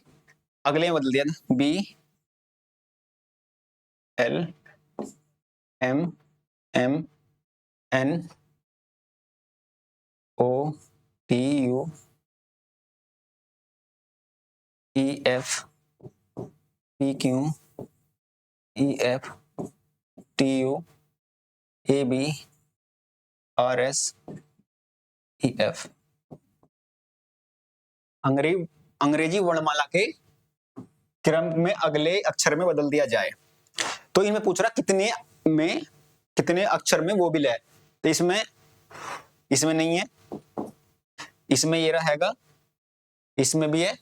अगले में बदल दिया BLMMNOPQEFPQEFTUABRSEF। अंग्रेजी वर्णमाला के क्रम में अगले अक्षर में बदल दिया जाए। तो इनमें पूछ रहा कितने अक्षर में वोबिल है। तो इसमें नहीं है, इसमें ये रहेगा, इसमें भी है।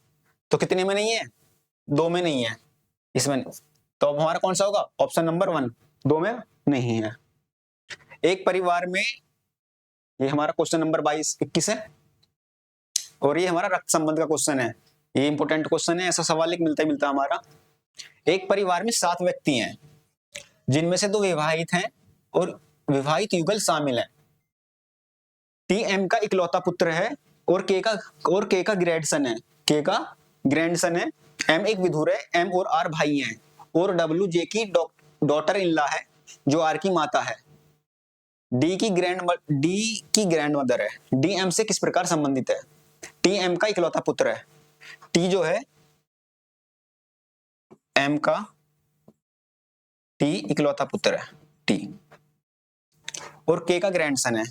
तो कितने में नहीं है? 2 में नहीं है, इसमें। तो अब हमारा कौन सा होगा? ऑप्शन नंबर 1, 2 में नहीं है। एक परिवार में, ये हमारा क्वेश्चन नंबर 21 है और ये हमारा रक्त संबंध का क्वेश्चन है। ये इंपॉर्टेंट क्वेश्चन है, ऐसा सवाल एक मिलता हमारा। एक परिवार में 7 व्यक्ति हैं जिनमें से 2 विवाहित हैं और विवाहित युगल शामिल हैं। TM का इकलौता पुत्र है और K का ग्रैंडसन है। M एक विधुर है, M और R भाई हैं और W J की डॉटर इन लॉ है जो R की माता है। D की ग्रैंड मदर है। D M से किस प्रकार संबंधित है? T M का इकलौता पुत्र है। T जो है M का T इकलौता पुत्र है T, और K का ग्रैंडसन है।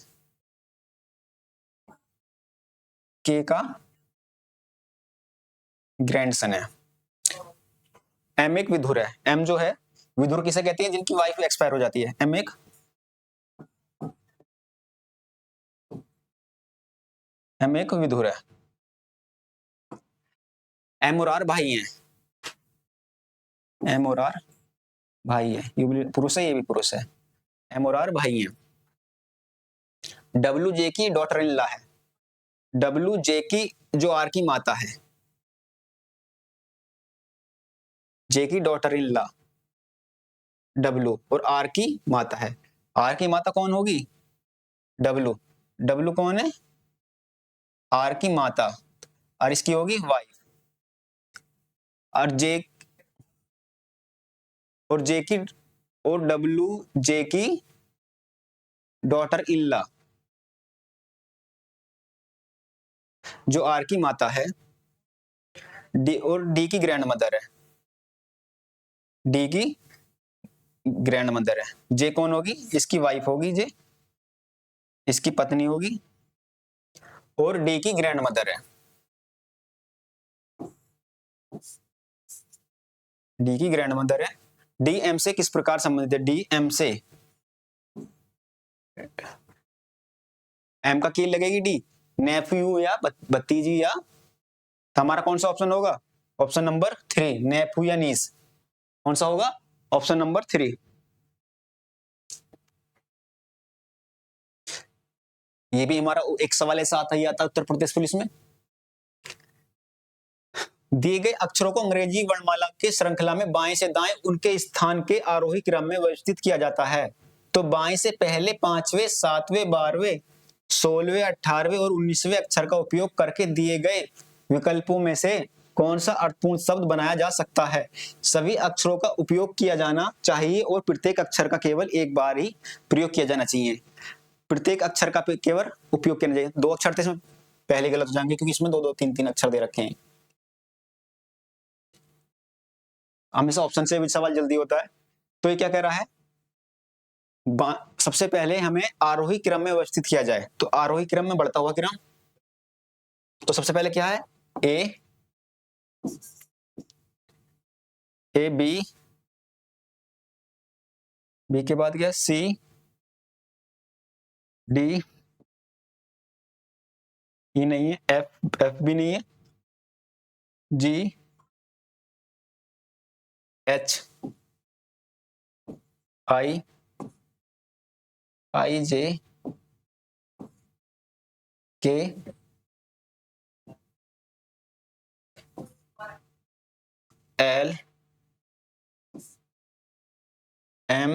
K का ग्रैंडसन है। M एक विधुर है। M जो है विधुर किसे कहती है? जिनकी वाइफ एक्सपायर हो जाती है। M एक विधुर है। M और R भाई हैं। M और R भाई है, ये भी पुरुष है, ये भी पुरुष है। M और R भाई हैं। W J की डॉटर इन लॉ है। W J की जो R की माता है, J की डॉटर इन लॉ W और R की माता है। R की माता कौन होगी? W कौन है? R की माता, और इसकी होगी वाइफ। और W J की डॉटर इन लॉ जो R की माता है, D की ग्रैंड मदर है। D की ग्रैंड मदर है। J कौन होगी? इसकी वाइफ होगी, J इसकी पत्नी होगी, और D की ग्रैंड मदर है। D की ग्रैंड मदर है। D M से किस प्रकार संबंधित है? D M से M का की लगेगी D, नेफ्यू या भतीजी, या तो हमारा कौन सा ऑप्शन होगा? ऑप्शन नंबर 3, नेफ्यू या नीस। कौन सा होगा? Option number 3। ये भी हमारा एक सवाल ऐसा आता ही आता उत्तर प्रदेश पुलिस में। दिए गए अक्षरों को अंग्रेजी वर्णमाला के श्रृंखला में बाएं से दाएं उनके स्थान के आरोही क्रम में व्यवस्थित किया जाता है। तो बाएं से पहले 5वें, 7वें, 12वें 16वें, 18वें और 19वें अक्षर का उपयोग करके दिए गए विकल्पों में से कौन सा अर्थपूर्ण शब्द बनाया जा सकता है? सभी अक्षरों का उपयोग किया जाना चाहिए और प्रत्येक अक्षर का केवल एक बार ही प्रयोग किया जाना चाहिए। प्रत्येक अक्षर का केवल उपयोग करना चाहिए। दो अक्षर थे इसमें, पहले गलत हो जाएंगे क्योंकि इसमें दो दो तीन तीन अक्षर दे रखे हैं। हमेशा ऑप्शन से भी सवाल जल्दी होता है। तो ये क्या कह रहा है, सबसे पहले हमें आरोही क्रम में व्यवस्थित किया जाए, तो आरोही क्रम में बढ़ता हुआ क्रम। तो सबसे पहले क्या है, ए बी, बी के बाद क्या, सी डी, ई नहीं है, एफ भी नहीं है, जी H I J K L M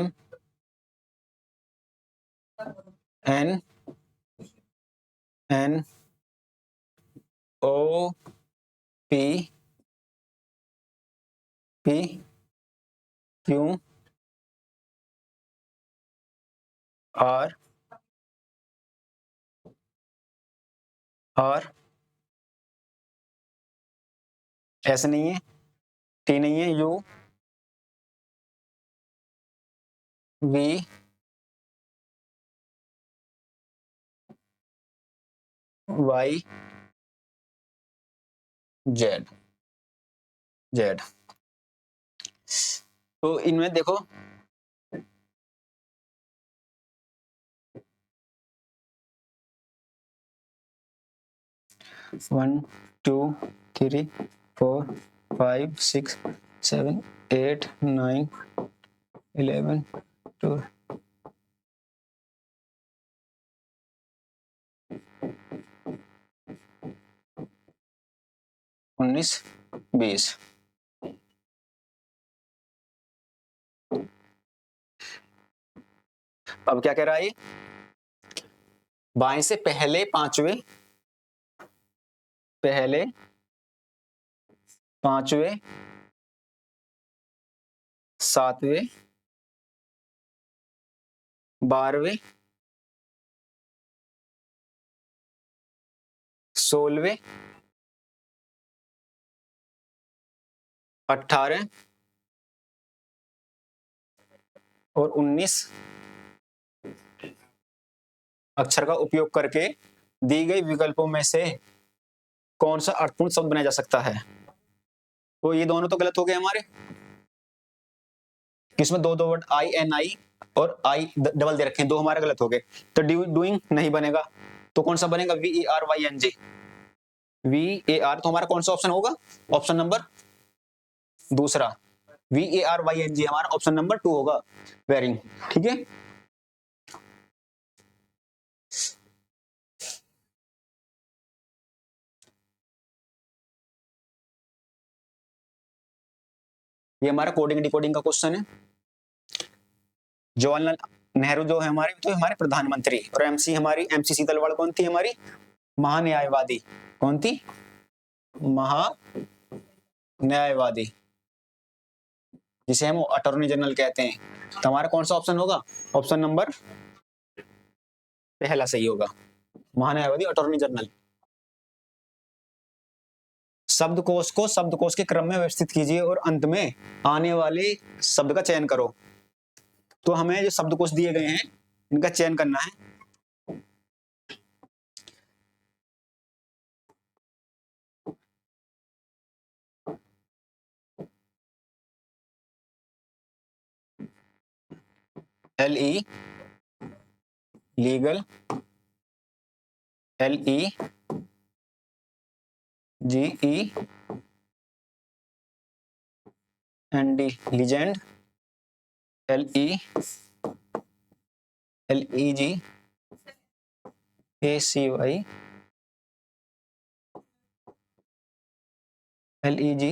N O P Q R S नहीं है, टी नहीं है, यू वी वाई जेड। तो इनमें देखो, one two three four five six seven eight nine 11 12 19 20। अब क्या कह रहा है, बाएं से पहले पांचवें, सातवें, 12वें, 16वें, 18 और 19 अक्षर का उपयोग करके दी गई विकल्पों में से कौन सा अर्थपूर्ण शब्द बनाया जा सकता है? तो ये दोनों तो गलत हो गए हमारे, किसमें दो दो वर्ड आई एन आई और आई डबल दे रखे हैं, दो हमारे गलत हो गए। तो डूइंग नहीं बनेगा, तो कौन सा बनेगा, V E R Y N G, V A R. तो हमारा कौन सा ऑप्शन होगा, ऑप्शन नंबर दूसरा, V A R Y N G हमारा ऑप्शन नंबर 2 होगा, वेरिंग। ठीक है, ये हमारा कोडिंग डिकोडिंग का क्वेश्चन है। जवाहरलाल नेहरू जो है हमारे, तो हमारे प्रधानमंत्री, और एमसी हमारी, एमसी शीतलवाड़ कौन थी हमारी, महान्यायवादी। कौन थी, महान्यायवादी, जिसे हम अटॉर्नी जनरल कहते हैं। तो हमारा कौन सा ऑप्शन होगा, ऑप्शन नंबर पहला सही होगा, महान्यायवादी अटॉर्नी जनरल। शब्दकोश को शब्दकोश के क्रम में व्यवस्थित कीजिए और अंत में आने वाले शब्द का चयन करो। तो हमें जो शब्दकोश दिए गए हैं इनका चयन करना है। L E legal, L E G E N D legend, L E G A C Y, L E G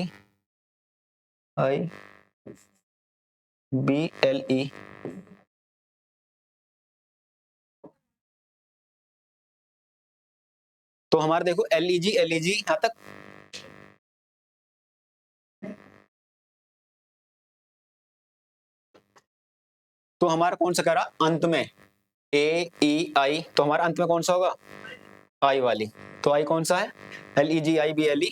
I B L E तो हमारे देखो एलईजी यहाँ तक तो हमारा कौन सा करा अंत में ए ई आई, तो हमारा अंत में कौन सा होगा आई वाली, तो आई कौन सा है एलईजी आई बी एल ई,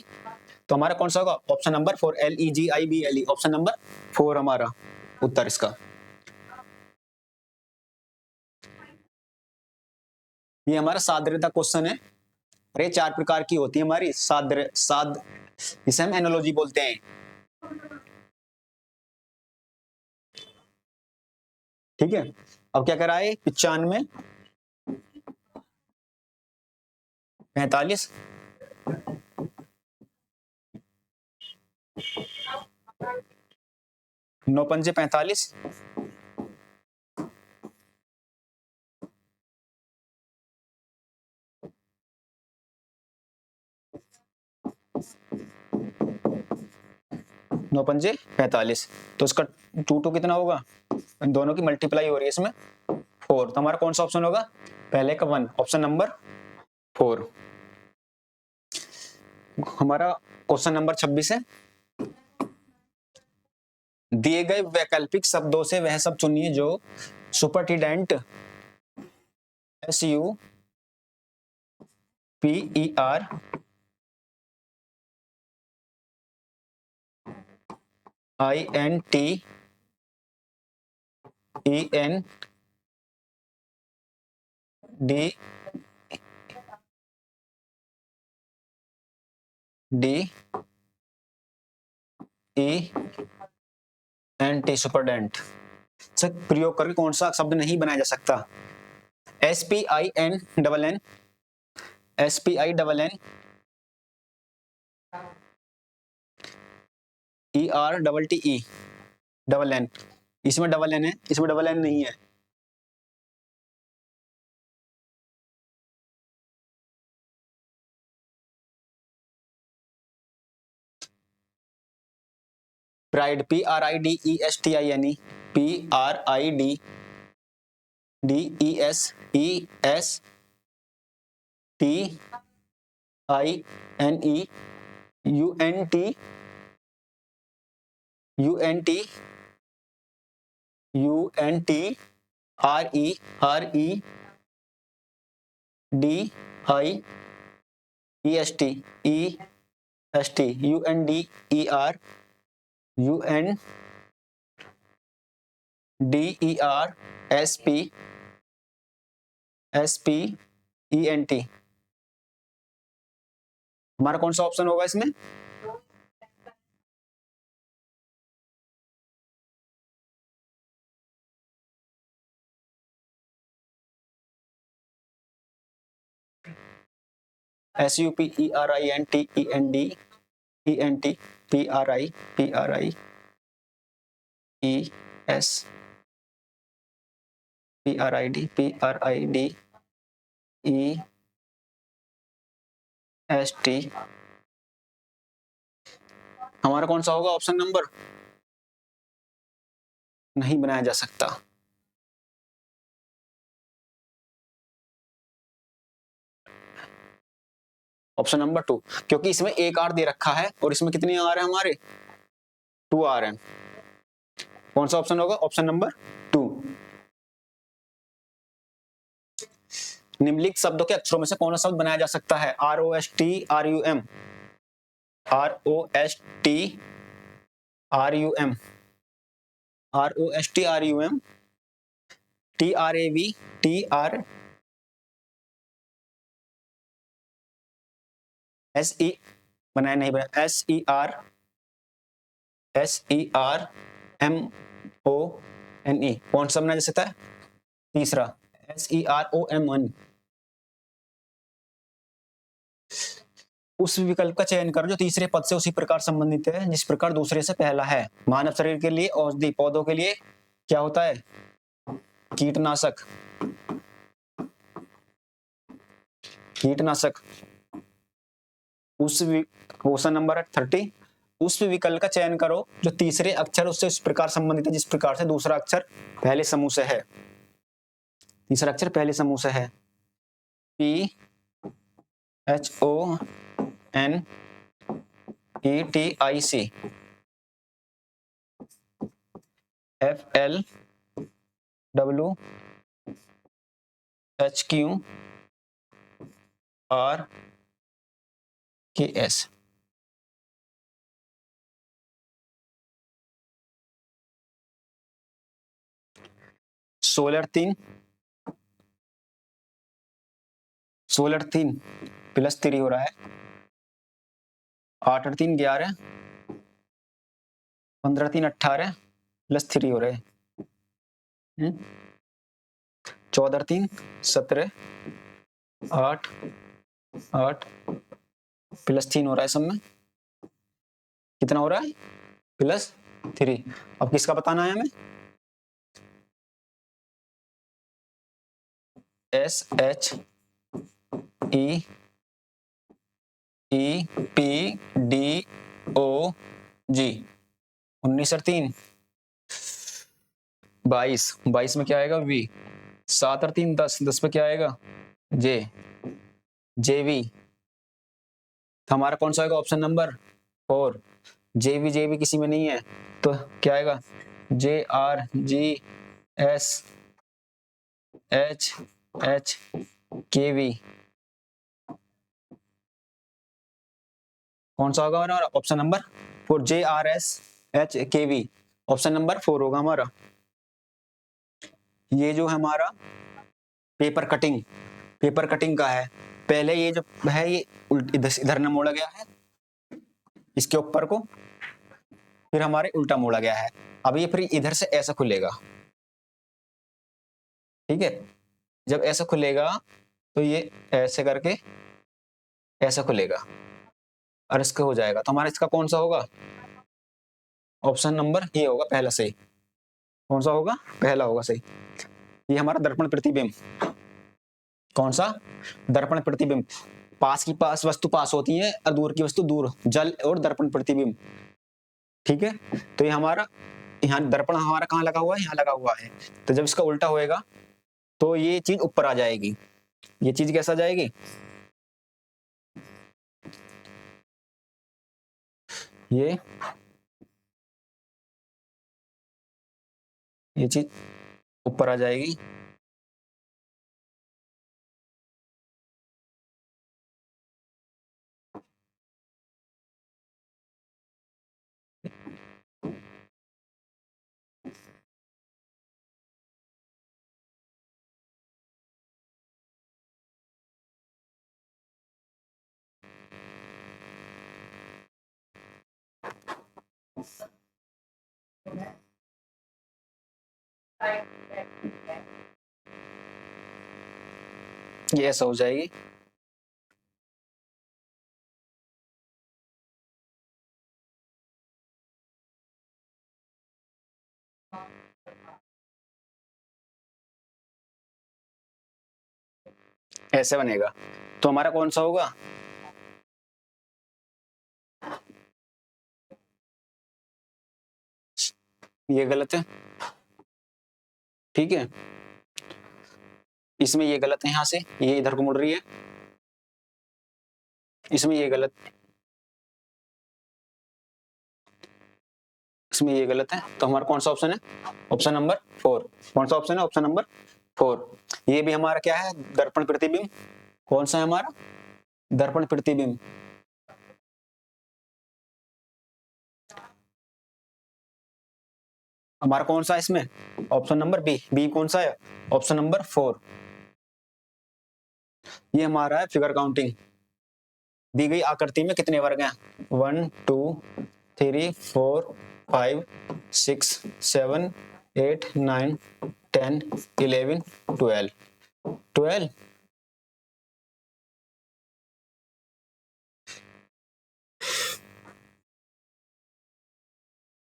तो हमारा कौन सा होगा option number 4 L E G I B L E, option number 4 हमारा उत्तर इसका। ये हमारा सादृश्यता क्वेश्चन है। अरे 4 प्रकार की होती है हमारी इसे हम एनालॉजी बोलते हैं। ठीक है, अब क्या करा है 95 45 9 पंजे 45 9 पंजे 45, तो इसका 2 कितना होगा, इन दोनों की मल्टीप्लाई हो रही है इसमें 4, तो हमारा कौन सा ऑप्शन होगा पहले का 1, ऑप्शन नंबर 4। हमारा क्वेश्चन नंबर 26 है, दिए गए वैकल्पिक शब्दों से वह सब चुनिए जो सुपरटेंडेंट SUPER INTENDENT सुपरटेंडेंट से प्रयोग करके कौन सा शब्द नहीं बनाया जा सकता, SPINNN ERTTENN, इसमें डबल एन है, इसमें डबल एन नहीं है। प्राइड PRIDESTINE UNDERSPENT, हमारा कौन सा ऑप्शन होगा इसमें, SUPERIDEST, हमारा कौन सा होगा ऑप्शन नंबर, नहीं बनाया जा सकता। ऑप्शन नंबर 2, क्योंकि इसमें एक आर दे रखा है और इसमें कितनी आर है हमारे 2 आर है, कौन सा ऑप्शन होगा ऑप्शन नंबर 2। निम्नलिखित शब्दों के अक्षरों में से कौन सा शब्द बनाया जा सकता है, ROST RUM SE बनाया नहीं बनाया SERMONE, कौन सा बनाया जा सकता है तीसरा SEROMN। उस विकल्प का चयन करो जो तीसरे पद से उसी प्रकार संबंधित है जिस प्रकार दूसरे से पहला है। मानव शरीर के लिए औषधि, पौधों के लिए क्या होता है कीटनाशक, उस क्वेश्चन नंबर 30, उस विकल्प का चयन करो जो तीसरे अक्षर उससे इस प्रकार संबंधित है जिस प्रकार से दूसरा अक्षर पहले समूह से है, तीसरा अक्षर पहले समूह से है HONETIC, FLWHQRKS। सोलर 3 +3 हो रहा है, 8 और 3 11, 15 3 18 +3 हो रहे हैं, 14 3 17, 8 8 +3 हो रहा है, सब में कितना हो रहा है, +3। अब किसका बताना है हमें, SHEEPDOG, 19 और 3 22, 22 में क्या आएगा, V, 7 और 3 10, 10 में क्या आएगा, JV। तो हमारा कौन सा आएगा, ऑप्शन नंबर 4। JV किसी में नहीं है, तो क्या आएगा, JRGSHHKV। कौन सा होगा हमारा, option number 4, JRSHKV, option number 4 होगा हमारा। ये जो है हमारा पेपर कटिंग का है, पहले ये जो है ये इधर न मोड़ा गया है इसके ऊपर को, फिर हमारे उल्टा मोड़ा गया है। अब ये फिर इधर से ऐसा खुलेगा, ठीक है, जब ऐसा खुलेगा तो ये ऐसे करके ऐसा खुलेगा और इसका हो जाएगा, तो हमारा इसका कौन सा होगा, ऑप्शन नंबर ए होगा, पहला सही। कौन सा होगा, पहला होगा सही। ये हमारा दर्पण प्रतिबिंब, कौन सा, दर्पण प्रतिबिंब। पास की पास वस्तु पास होती है और दूर की वस्तु दूर, जल और दर्पण प्रतिबिंब, ठीक है। तो ये हमारा यहाँ दर्पण हमारा कहाँ लगा हुआ है, यहाँ लगा हुआ है, तो जब इसका उल्टा होएगा तो ये चीज ऊपर आ जाएगी। ये चीज कैसा जाएगी, ये चीज ऊपर आ जाएगी। ये ऐसा हो जाएगी, ऐसे बनेगा। तो हमारा कौन सा होगा, ये गलत है, ठीक है, इसमें ये गलत है, यहां से ये इधर को मुड़ रही है, इसमें ये गलत, इसमें ये गलत है, तो हमारा कौन सा ऑप्शन है, ऑप्शन नंबर 4। कौन सा ऑप्शन है, ऑप्शन नंबर 4। ये भी हमारा क्या है, दर्पण प्रतिबिंब। कौन सा है हमारा, दर्पण प्रतिबिंब। हमारा कौन सा है इसमें, ऑप्शन नंबर बी कौन सा है, ऑप्शन नंबर 4। ये हमारा है फिगर काउंटिंग, दी गई आकृति में कितने वर्ग हैं, 1 2 3 4 5 6 7 8 9 10 11 12 12,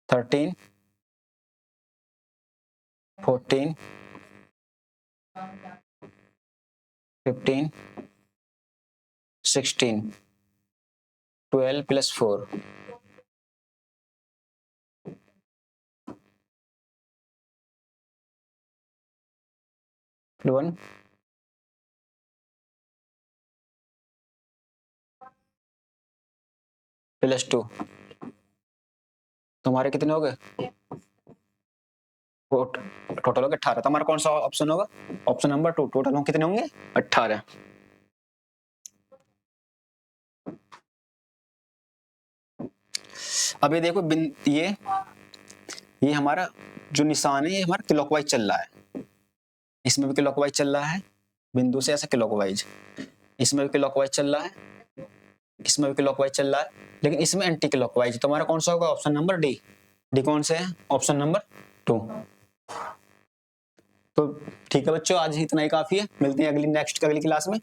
13 14 15 16, 12 + 4, 1 +2, तुम्हारे कितने हो गए? टोटल हो गए 18। तो हमारा कौन सा ऑप्शन होगा? Option number 2। टोटल हम कितने होंगे? 18। अब ये देखो ये हमारा जो निशान है ये हमारा क्लॉकवाइज चल रहा है, इसमें भी क्लॉकवाइज चल रहा है, बिंदु से ऐसा क्लॉकवाइज, इसमें भी क्लॉकवाइज चल रहा है, इसमें भी क्लॉकवाइज चल रहा है, लेकिन इसमें एंटी क्लॉकवाइज। तो हमारा कौन सा होगा? Option number D. डी कौन से है? Option number 2। तो ठीक है बच्चों, आज इतना ही काफी है। मिलते हैं अगली क्लास में।